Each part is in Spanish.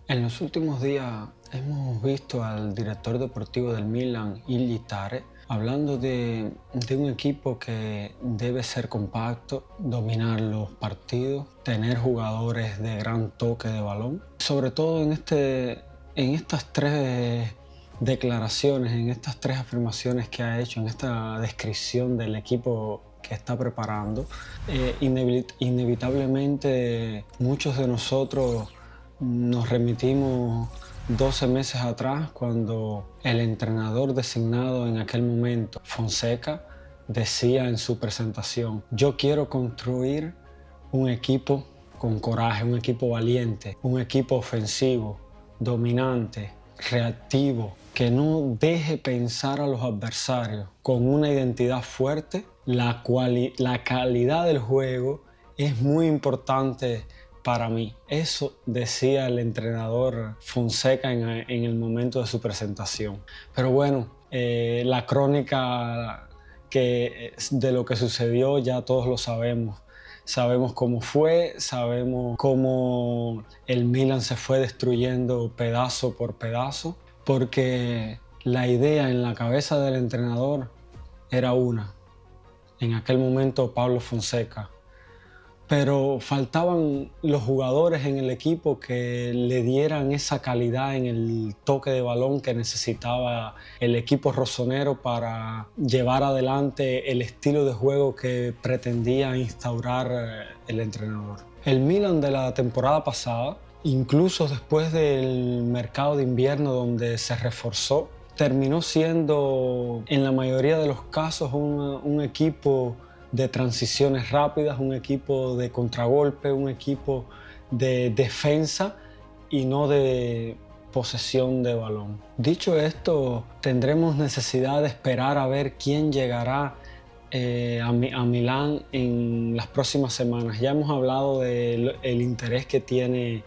En los últimos días hemos visto al director deportivo del Milan, Illy Tare, hablando de un equipo que debe ser compacto, dominar los partidos, tener jugadores de gran toque de balón. Sobre todo en estas tres declaraciones, en estas tres afirmaciones que ha hecho, en esta descripción del equipo que está preparando, inevitablemente muchos de nosotros nos remitimos 12 meses atrás cuando el entrenador designado en aquel momento, Fonseca, decía en su presentación: yo quiero construir un equipo con coraje, un equipo valiente, un equipo ofensivo, dominante, reactivo, que no deje pensar a los adversarios, con una identidad fuerte. La calidad del juego es muy importante para mí. Eso decía el entrenador Fonseca en el momento de su presentación. Pero bueno, la crónica de lo que sucedió ya todos lo sabemos. Sabemos cómo fue, sabemos cómo el Milan se fue destruyendo pedazo por pedazo, porque la idea en la cabeza del entrenador era una. En aquel momento, Pablo Fonseca. Pero faltaban los jugadores en el equipo que le dieran esa calidad en el toque de balón que necesitaba el equipo rossonero para llevar adelante el estilo de juego que pretendía instaurar el entrenador. El Milan de la temporada pasada, incluso después del mercado de invierno donde se reforzó, terminó siendo en la mayoría de los casos un equipo de transiciones rápidas, un equipo de contragolpe, un equipo de defensa y no de posesión de balón. Dicho esto, tendremos necesidad de esperar a ver quién llegará a Milán en las próximas semanas. Ya hemos hablado del interés que tiene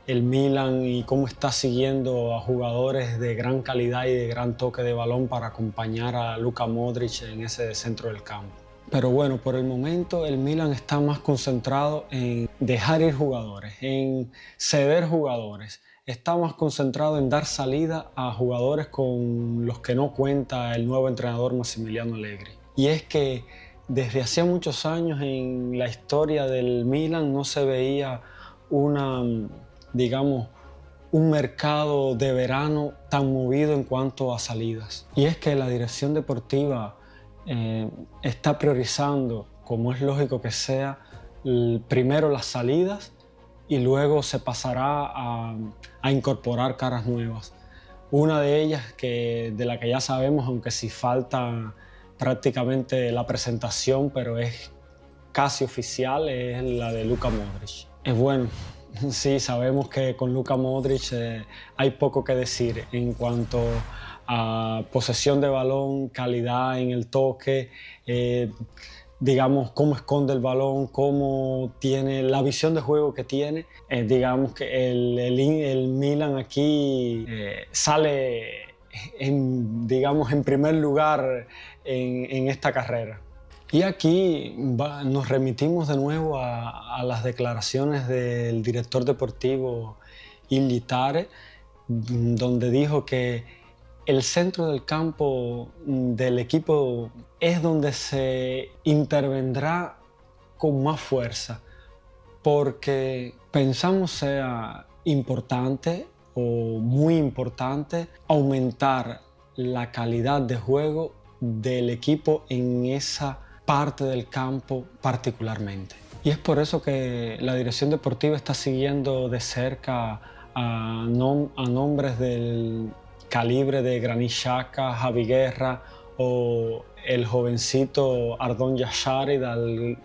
el Milan y cómo está siguiendo a jugadores de gran calidad y de gran toque de balón para acompañar a Luka Modric en ese centro del campo. Pero bueno, por el momento el Milan está más concentrado en dejar ir jugadores, en ceder jugadores. Está más concentrado en dar salida a jugadores con los que no cuenta el nuevo entrenador Massimiliano Allegri. Y es que desde hacía muchos años en la historia del Milan no se veía un mercado de verano tan movido en cuanto a salidas. Y es que la dirección deportiva está priorizando, como es lógico que sea, primero las salidas y luego se pasará a incorporar caras nuevas. Una de ellas, de la que ya sabemos, aunque sí falta prácticamente la presentación, pero es casi oficial, es la de Luka Modric. Es bueno, sí, sabemos que con Luka Modric hay poco que decir en cuanto a posesión de balón, calidad en el toque, cómo esconde el balón, cómo tiene la visión de juego que tiene. Digamos que el Milan aquí sale en primer lugar en esta carrera. Y aquí nos remitimos de nuevo a las declaraciones del director deportivo Illy Tare, donde dijo que el centro del campo del equipo es donde se intervendrá con más fuerza, porque pensamos sea importante o muy importante aumentar la calidad de juego del equipo en esa parte del campo particularmente. Y es por eso que la dirección deportiva está siguiendo de cerca a nombres del calibre de Granit Xhaka, Javi Guerra o el jovencito Ardon Yashari,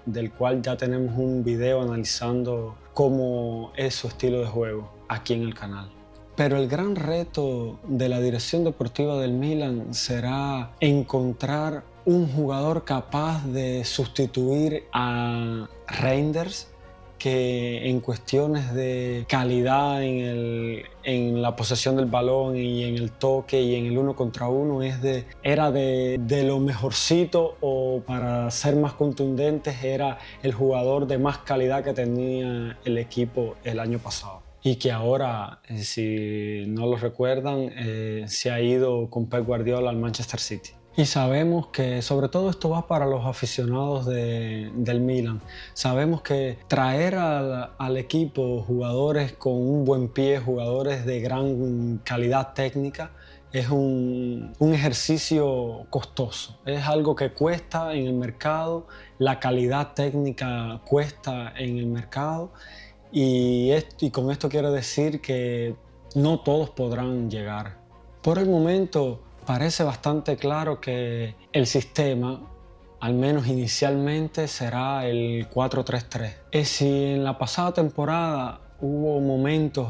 del cual ya tenemos un video analizando cómo es su estilo de juego aquí en el canal. Pero el gran reto de la dirección deportiva del Milan será encontrar un jugador capaz de sustituir a Reinders, que en cuestiones de calidad en la posesión del balón y en el toque y en el uno contra uno era de lo mejorcito, o para ser más contundentes era el jugador de más calidad que tenía el equipo el año pasado. y que ahora, si no lo recuerdan, se ha ido con Pep Guardiola al Manchester City. Y sabemos que, sobre todo esto va para los aficionados del Milan, sabemos que traer al equipo jugadores con un buen pie, jugadores de gran calidad técnica, es un ejercicio costoso, es algo que cuesta en el mercado, la calidad técnica cuesta en el mercado y con esto quiero decir que no todos podrán llegar. Por el momento parece bastante claro que el sistema, al menos inicialmente, será el 4-3-3. Si en la pasada temporada hubo momentos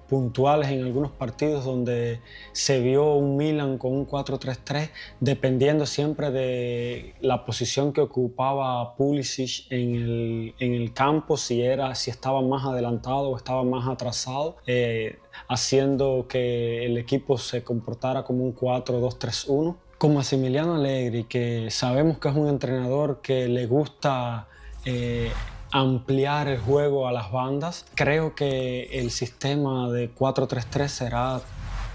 puntuales en algunos partidos donde se vio un Milan con un 4-3-3, dependiendo siempre de la posición que ocupaba Pulisic en el campo, si estaba más adelantado o estaba más atrasado, haciendo que el equipo se comportara como un 4-2-3-1. Con Massimiliano Allegri, que sabemos que es un entrenador que le gusta ampliar el juego a las bandas, creo que el sistema de 4-3-3 será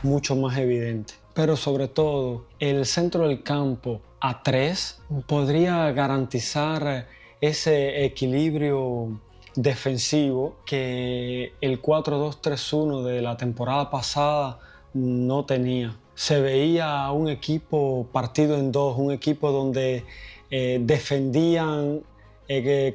mucho más evidente. Pero sobre todo, el centro del campo a 3 podría garantizar ese equilibrio defensivo que el 4-2-3-1 de la temporada pasada no tenía. Se veía un equipo partido en dos, un equipo donde defendían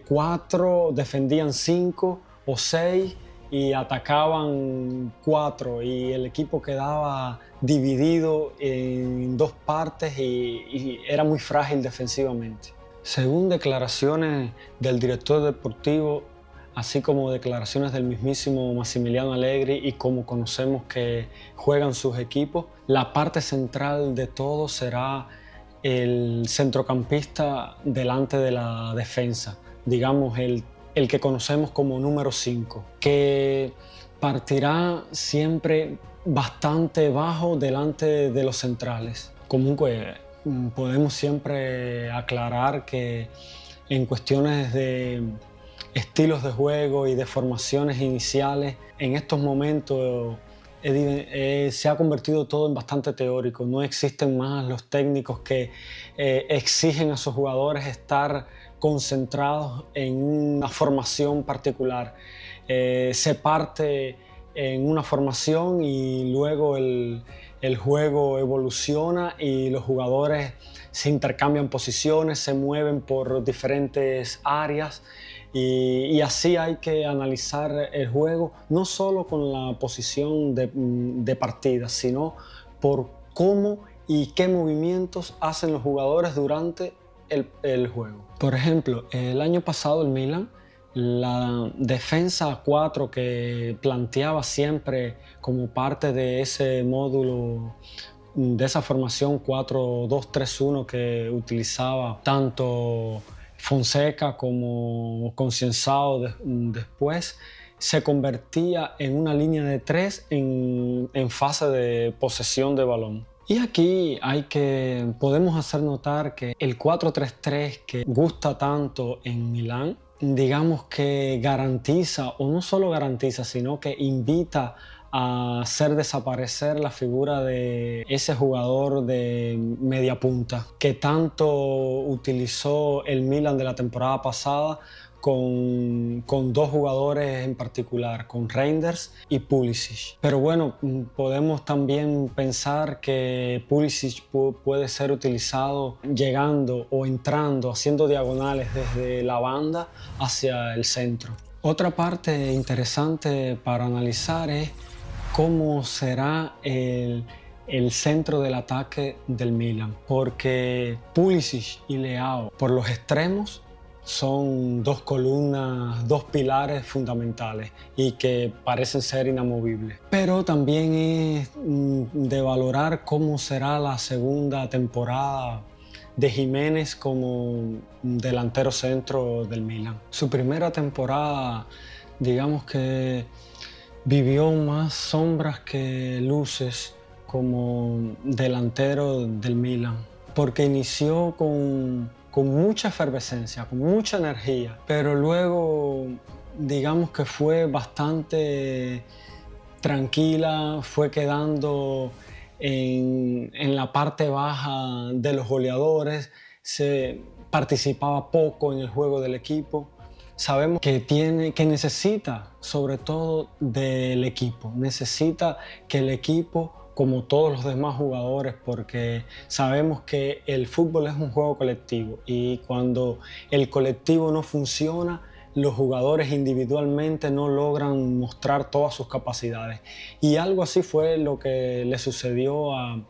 4, defendían 5 o 6 y atacaban 4 y el equipo quedaba dividido en dos partes y era muy frágil defensivamente. Según declaraciones del director deportivo, así como declaraciones del mismísimo Massimiliano Allegri y como conocemos que juegan sus equipos, la parte central de todo será el centrocampista delante de la defensa, digamos el que conocemos como número 5, que partirá siempre bastante bajo delante de los centrales. Como podemos siempre aclarar que en cuestiones de estilos de juego y de formaciones iniciales, en estos momentos se ha convertido todo en bastante teórico. No existen más los técnicos que exigen a sus jugadores estar concentrados en una formación particular. Se parte en una formación y luego el juego evoluciona y los jugadores se intercambian posiciones, se mueven por diferentes áreas. Y así hay que analizar el juego, no solo con la posición de partida, sino por cómo y qué movimientos hacen los jugadores durante el juego. Por ejemplo, el año pasado el Milan, la defensa a 4 que planteaba siempre como parte de ese módulo, de esa formación 4-2-3-1 que utilizaba tanto Fonseca como Concienzao después, se convertía en una línea de 3 en fase de posesión de balón. Y aquí podemos hacer notar que el 4-3-3 que gusta tanto en Milán, digamos que garantiza, o no solo garantiza, sino que invita a hacer desaparecer la figura de ese jugador de media punta que tanto utilizó el Milan de la temporada pasada con dos jugadores en particular, con Reinders y Pulisic. Pero bueno, podemos también pensar que Pulisic puede ser utilizado llegando o entrando, haciendo diagonales desde la banda hacia el centro. Otra parte interesante para analizar es cómo será el centro del ataque del Milan, porque Pulisic y Leao por los extremos son dos columnas, dos pilares fundamentales y que parecen ser inamovibles. Pero también es de valorar cómo será la segunda temporada de Jiménez como delantero centro del Milan. Su primera temporada, digamos que vivió más sombras que luces como delantero del Milan, porque inició con mucha efervescencia, con mucha energía, pero luego digamos que fue bastante tranquila, fue quedando en la parte baja de los goleadores, se participaba poco en el juego del equipo. Sabemos que necesita sobre todo del equipo, necesita que el equipo, como todos los demás jugadores, porque sabemos que el fútbol es un juego colectivo y cuando el colectivo no funciona, los jugadores individualmente no logran mostrar todas sus capacidades. Y algo así fue lo que le sucedió a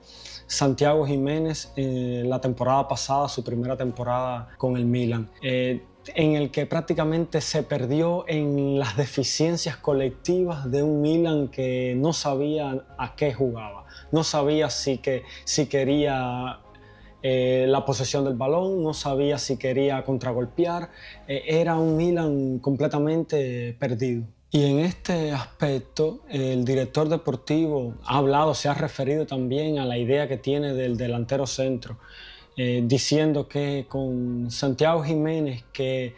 Santiago Jiménez la temporada pasada, su primera temporada con el Milan, en el que prácticamente se perdió en las deficiencias colectivas de un Milan que no sabía a qué jugaba, no sabía si quería la posesión del balón, no sabía si quería contragolpear, era un Milan completamente perdido. Y en este aspecto, el director deportivo ha hablado, se ha referido también a la idea que tiene del delantero centro, diciendo que con Santiago Jiménez, que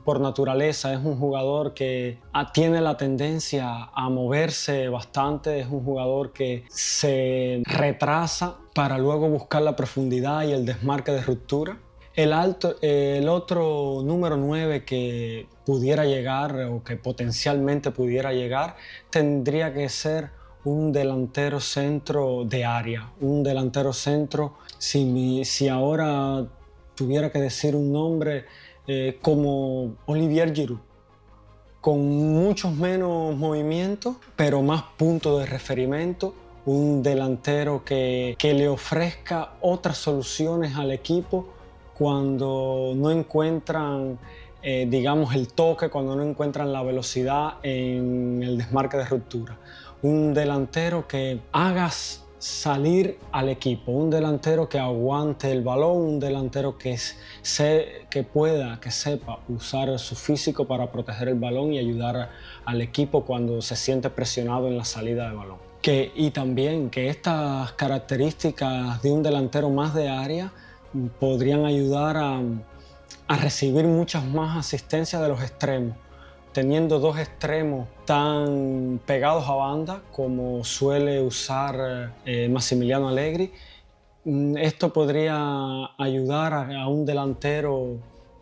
por naturaleza es un jugador que tiene la tendencia a moverse bastante, es un jugador que se retrasa para luego buscar la profundidad y el desmarque de ruptura. El otro número 9 que pudiera llegar o que potencialmente pudiera llegar tendría que ser un delantero centro de área, un delantero centro, si ahora tuviera que decir un nombre, como Olivier Giroud, con muchos menos movimientos, pero más puntos de referimiento, un delantero que le ofrezca otras soluciones al equipo cuando no encuentran, digamos, el toque, cuando no encuentran la velocidad en el desmarque de ruptura. Un delantero que haga salir al equipo, un delantero que aguante el balón, un delantero que sepa usar su físico para proteger el balón y ayudar al equipo cuando se siente presionado en la salida de balón. Y también que estas características de un delantero más de área podrían ayudar a recibir muchas más asistencias de los extremos, teniendo dos extremos tan pegados a banda como suele usar Massimiliano Allegri. Esto podría ayudar a un delantero,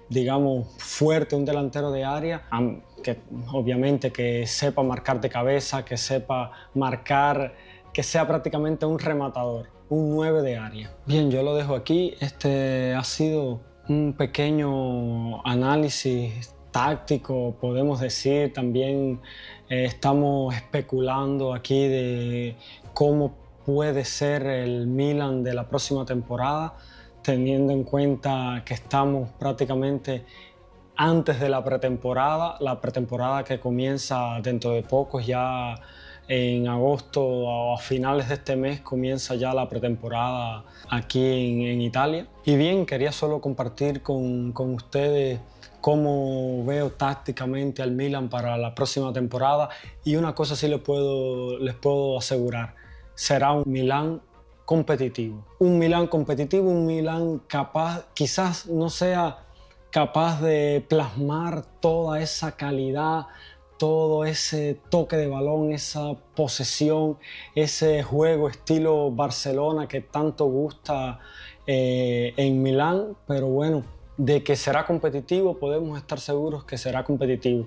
digamos, fuerte, un delantero de área, que obviamente que sepa marcar de cabeza, que sepa marcar, que sea prácticamente un rematador, un 9 de área. Bien, yo lo dejo aquí. Este ha sido un pequeño análisis táctico, podemos decir. También estamos especulando aquí de cómo puede ser el Milan de la próxima temporada, teniendo en cuenta que estamos prácticamente antes de la pretemporada que comienza dentro de pocos, ya en agosto o a finales de este mes comienza ya la pretemporada aquí en Italia. Y bien, quería solo compartir con ustedes cómo veo tácticamente al Milan para la próxima temporada, y una cosa sí les puedo asegurar: será un Milan competitivo. Un Milan competitivo, un Milan capaz, quizás no sea capaz de plasmar toda esa calidad, todo ese toque de balón, esa posesión, ese juego estilo Barcelona que tanto gusta en Milán, pero bueno, de que será competitivo podemos estar seguros que será competitivo,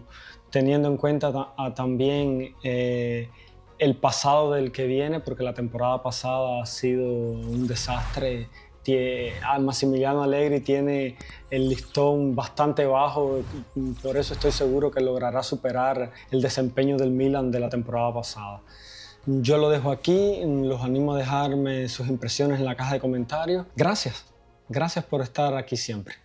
teniendo en cuenta también el pasado del que viene, porque la temporada pasada ha sido un desastre. Massimiliano Allegri tiene el listón bastante bajo, por eso estoy seguro que logrará superar el desempeño del Milan de la temporada pasada. Yo lo dejo aquí, los animo a dejarme sus impresiones en la caja de comentarios. Gracias por estar aquí siempre.